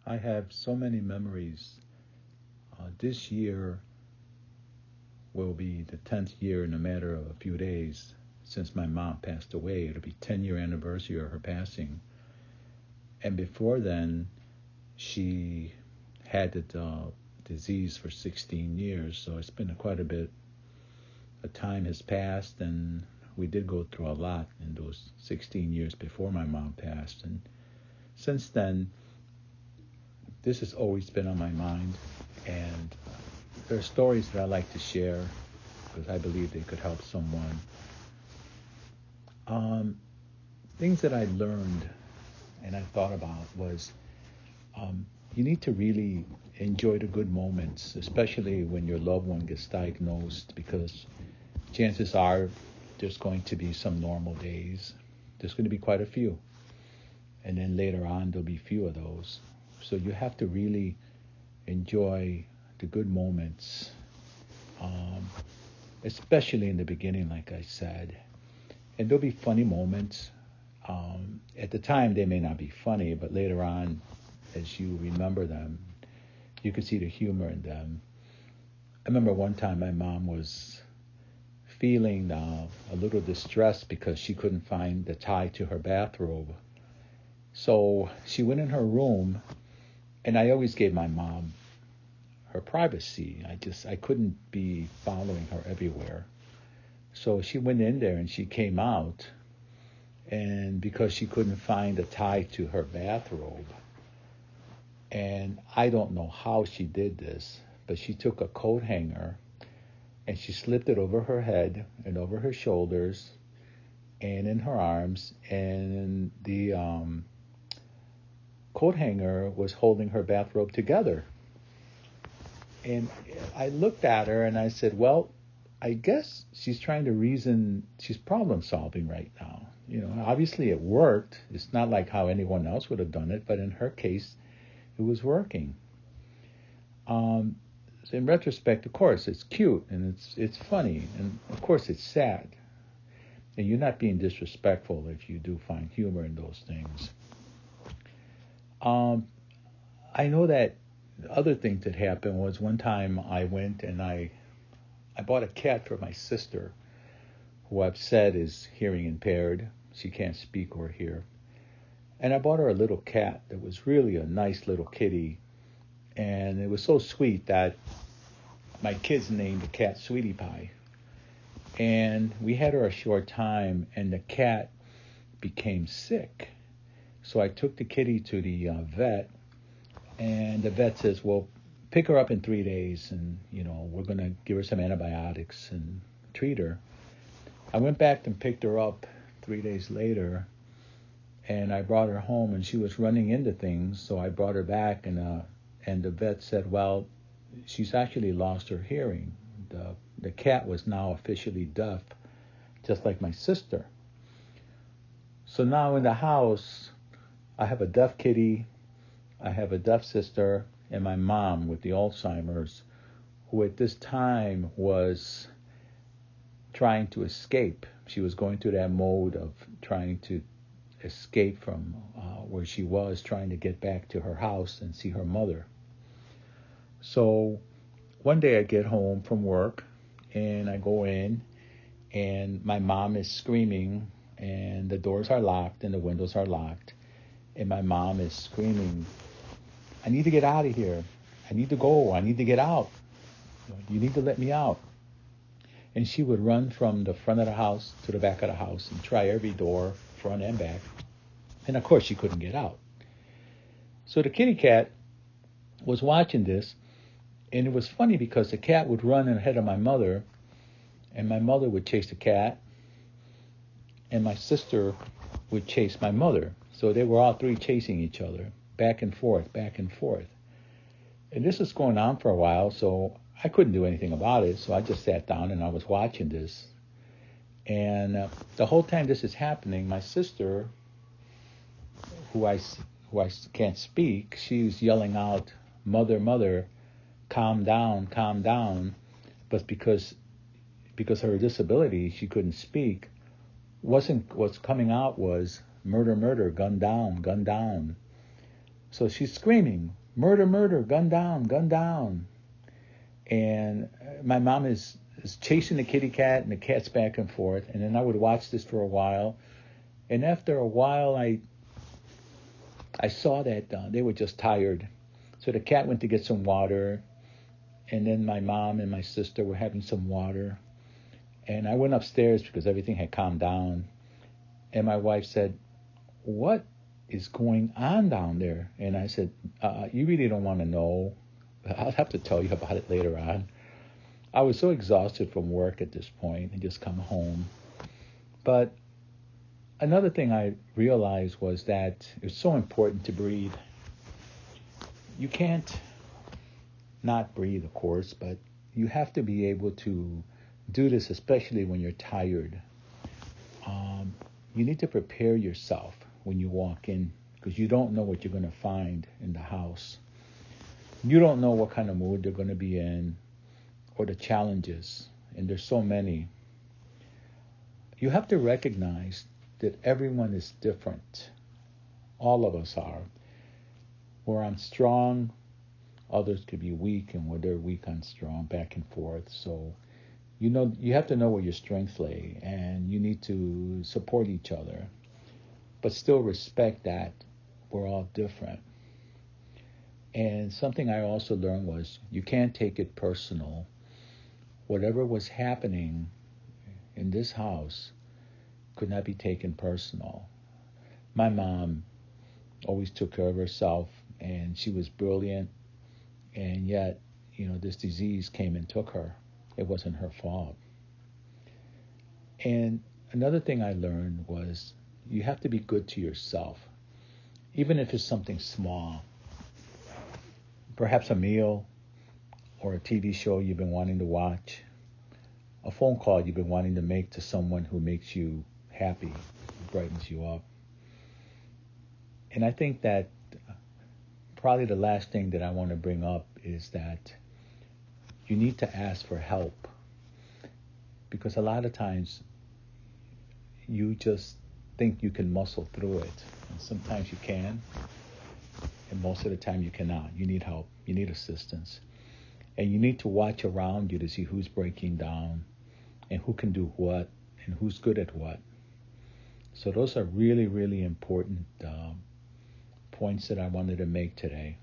I have so many memories. This year will be the 10th year in a matter of a few days since my mom passed away. It'll be 10-year anniversary of her passing. And before then, she had the disease for 16 years. So it's been quite a bit. The time has passed, and we did go through a lot in those 16 years before my mom passed. And since then, this has always been on my mind. And there are stories that I like to share because I believe they could help someone. Things that I learned and I thought about was you need to really enjoy the good moments, especially when your loved one gets diagnosed, because chances are there's going to be some normal days. There's going to be quite a few. And then later on, there'll be few of those. So you have to really enjoy the good moments, especially in the beginning, like I said. And there'll be funny moments. At the time, they may not be funny, but later on, as you remember them, you can see the humor in them. I remember one time my mom was feeling a little distressed because she couldn't find the tie to her bathrobe. So she went in her room, and I always gave my mom her privacy. I couldn't be following her everywhere. So she went in there and she came out, and because she couldn't find a tie to her bathrobe, and I don't know how she did this, but she took a coat hanger and she slipped it over her head and over her shoulders and in her arms, and the coat hanger was holding her bathrobe together. And I looked at her and I said, well, I guess she's trying to reason, she's problem solving right now. Obviously it worked. It's not like how anyone else would have done it, but in her case, it was working. So in retrospect, of course, it's cute and it's funny, and of course it's sad. And you're not being disrespectful if you do find humor in those things. I know that the other thing that happened was one time I went and I bought a cat for my sister, who I've said is hearing impaired. She can't speak or hear. And I bought her a little cat that was really a nice little kitty. And it was so sweet that my kids named the cat Sweetie Pie. And we had her a short time, and the cat became sick. So I took the kitty to the vet, and the vet says, well, pick her up in 3 days, and, we're going to give her some antibiotics and treat her. I went back and picked her up 3 days later, and I brought her home, and she was running into things, so I brought her back, and the vet said, well, she's actually lost her hearing. The cat was now officially deaf, just like my sister. So now in the house, I have a deaf kitty, I have a deaf sister, and my mom with the Alzheimer's, who at this time was trying to escape. She was going through that mode of trying to escape from where she was, trying to get back to her house and see her mother. So one day I get home from work and I go in, and my mom is screaming, and the doors are locked and the windows are locked, and my mom is screaming, I need to get out of here. I need to go. I need to get out. You need to let me out. And she would run from the front of the house to the back of the house and try every door, front and back. And of course, she couldn't get out. So the kitty cat was watching this, and it was funny because the cat would run ahead of my mother, and my mother would chase the cat, and my sister would chase my mother. So they were all three chasing each other, back and forth, back and forth. And this was going on for a while, so I couldn't do anything about it. So I just sat down and I was watching this. And the whole time this is happening, my sister, who I can't speak, she was yelling out, "Mother, mother, calm down, calm down." But because of her disability, she couldn't speak. What's coming out was, "Murder, murder, gun down, gun down." So she's screaming, murder, murder, gun down, gun down. And my mom is chasing the kitty cat, and the cat's back and forth. And then I would watch this for a while. And after a while, I saw that they were just tired. So the cat went to get some water. And then my mom and my sister were having some water. And I went upstairs because everything had calmed down. And my wife said, what is going on down there? And I said, you really don't want to know. I'll have to tell you about it later on. I was so exhausted from work at this point and just come home. But another thing I realized was that it's so important to breathe. You can't not breathe, of course, but you have to be able to do this, especially when you're tired. You need to prepare yourself when you walk in, because you don't know what you're going to find in the house. You don't know what kind of mood they're going to be in or the challenges, and there's so many. You have to recognize that everyone is different. All of us are. Where I'm strong, others could be weak, and where they're weak, I'm strong, back and forth. So you have to know where your strengths lay, and you need to support each other, but still respect that we're all different. And something I also learned was you can't take it personal. Whatever was happening in this house could not be taken personal. My mom always took care of herself, and she was brilliant, and yet, this disease came and took her. It wasn't her fault. And another thing I learned was you have to be good to yourself, even if it's something small. Perhaps a meal or a TV show you've been wanting to watch, a phone call you've been wanting to make to someone who makes you happy, brightens you up. And I think that probably the last thing that I want to bring up is that you need to ask for help, because a lot of times you just think you can muscle through it, and sometimes you can, and most of the time you cannot. You need help, you need assistance, and you need to watch around you to see who's breaking down and who can do what and who's good at what. So those are really, really important points that I wanted to make today.